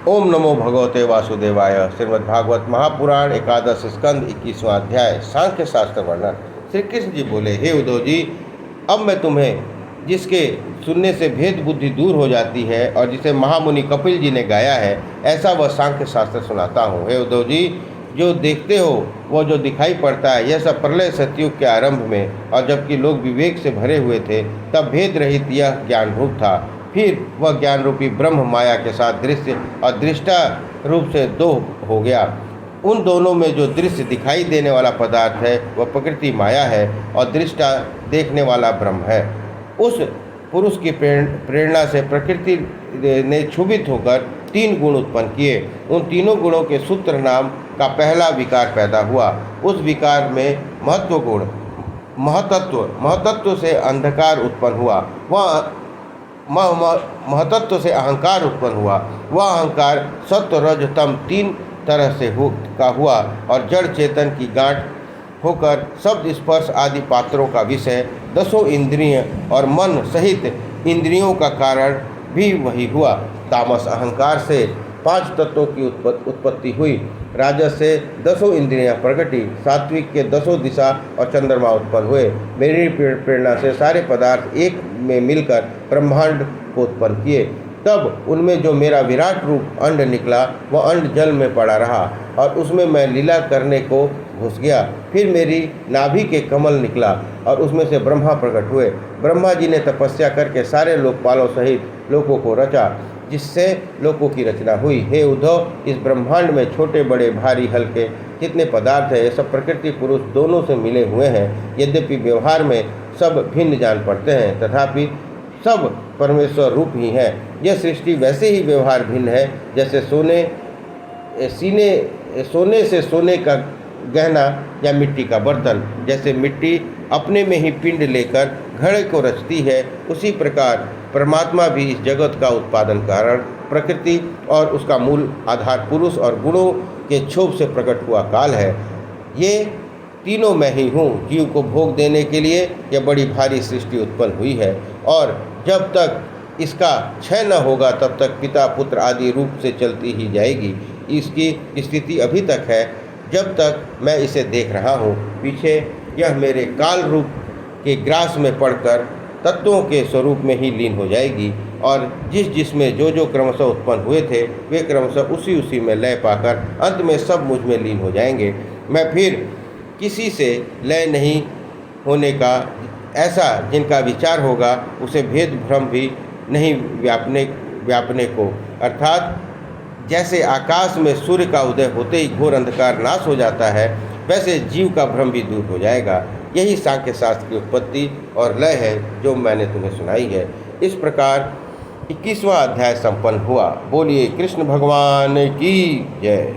ओम नमो भगवते वासुदेवाय। श्रीमद्भागवत महापुराण एकादश स्कंद 21वां अध्याय सांख्य शास्त्र वर्णन। श्री कृष्ण जी बोले, हे उद्धव जी, अब मैं तुम्हें जिसके सुनने से भेद बुद्धि दूर हो जाती है और जिसे महामुनि कपिल जी ने गाया है, ऐसा वह सांख्य शास्त्र सुनाता हूँ। हे उद्धव जी, जो देखते हो वह जो दिखाई पड़ता है, यह सब प्रलय सतयुग के आरंभ में, और जबकि लोग विवेक से भरे हुए थे तब भेद रहित यह ज्ञान रूप था। फिर वह ज्ञान रूपी ब्रह्म माया के साथ दृश्य और दृष्टा रूप से दो हो गया। उन दोनों में जो दृश्य दिखाई देने वाला पदार्थ है वह प्रकृति माया है, और दृष्टा देखने वाला ब्रह्म है। उस पुरुष की प्रेरणा से प्रकृति ने क्षुभित होकर 3 गुण उत्पन्न किए। उन तीनों गुणों के सूत्र नाम का पहला विकार पैदा हुआ। उस विकार में महत्व गुण महतत्व से अंधकार उत्पन्न हुआ। वह महतत्व से अहंकार उत्पन्न हुआ। वह अहंकार सत्व रज तम 3 तरह से हुआ और जड़ चेतन की गांठ होकर शब्द स्पर्श आदि पात्रों का विषय, 10 इंद्रिय और मन सहित इंद्रियों का कारण भी वही हुआ। तामस अहंकार से 5 तत्वों की उत्पत्ति हुई। राजस से 10 इंद्रियां प्रकटी। सात्विक के 10 दिशा और चंद्रमा उत्पन्न हुए। मेरी प्रेरणा से सारे पदार्थ एक में मिलकर ब्रह्मांड को उत्पन्न किए। तब उनमें जो मेरा विराट रूप अंड निकला, वह अंड जल में पड़ा रहा और उसमें मैं लीला करने को घुस गया। फिर मेरी नाभि के कमल निकला और उसमें से ब्रह्मा प्रकट हुए। ब्रह्मा जी ने तपस्या करके सारे लोकपालों सहित लोकों को रचा, जिससे लोकों की रचना हुई। हे उद्धव, इस ब्रह्मांड में छोटे बड़े भारी हल्के जितने पदार्थ हैं, ये सब प्रकृति पुरुष दोनों से मिले हुए हैं। यद्यपि व्यवहार में सब भिन्न जान पड़ते हैं, तथापि सब परमेश्वर रूप ही है। यह सृष्टि वैसे ही व्यवहार भिन्न है जैसे सोने से सोने का गहना या मिट्टी का बर्तन। जैसे मिट्टी अपने में ही पिंड लेकर घड़े को रचती है, उसी प्रकार परमात्मा भी इस जगत का उत्पादन कारण प्रकृति और उसका मूल आधार पुरुष और गुणों के क्षोभ से प्रकट हुआ काल है। ये तीनों मैं ही हूँ। जीव को भोग देने के लिए यह बड़ी भारी सृष्टि उत्पन्न हुई है, और जब तक इसका क्षय न होगा तब तक पिता पुत्र आदि रूप से चलती ही जाएगी। इसकी स्थिति अभी तक है जब तक मैं इसे देख रहा हूँ। पीछे यह मेरे काल रूप के ग्रास में पड़कर तत्वों के स्वरूप में ही लीन हो जाएगी, और जिसमें जो क्रमशः उत्पन्न हुए थे वे क्रमशः उसी में लय पाकर अंत में सब मुझ में लीन हो जाएंगे। मैं फिर किसी से लय नहीं होने का ऐसा जिनका विचार होगा, उसे भेद भ्रम भी नहीं व्यापने को। अर्थात जैसे आकाश में सूर्य का उदय होते ही घोर अंधकार नाश हो जाता है, वैसे जीव का भ्रम भी दूर हो जाएगा। यही सांख्य शास्त्र की उत्पत्ति और लय है जो मैंने तुम्हें सुनाई है। इस प्रकार 21वां अध्याय संपन्न हुआ। बोलिए कृष्ण भगवान की जय।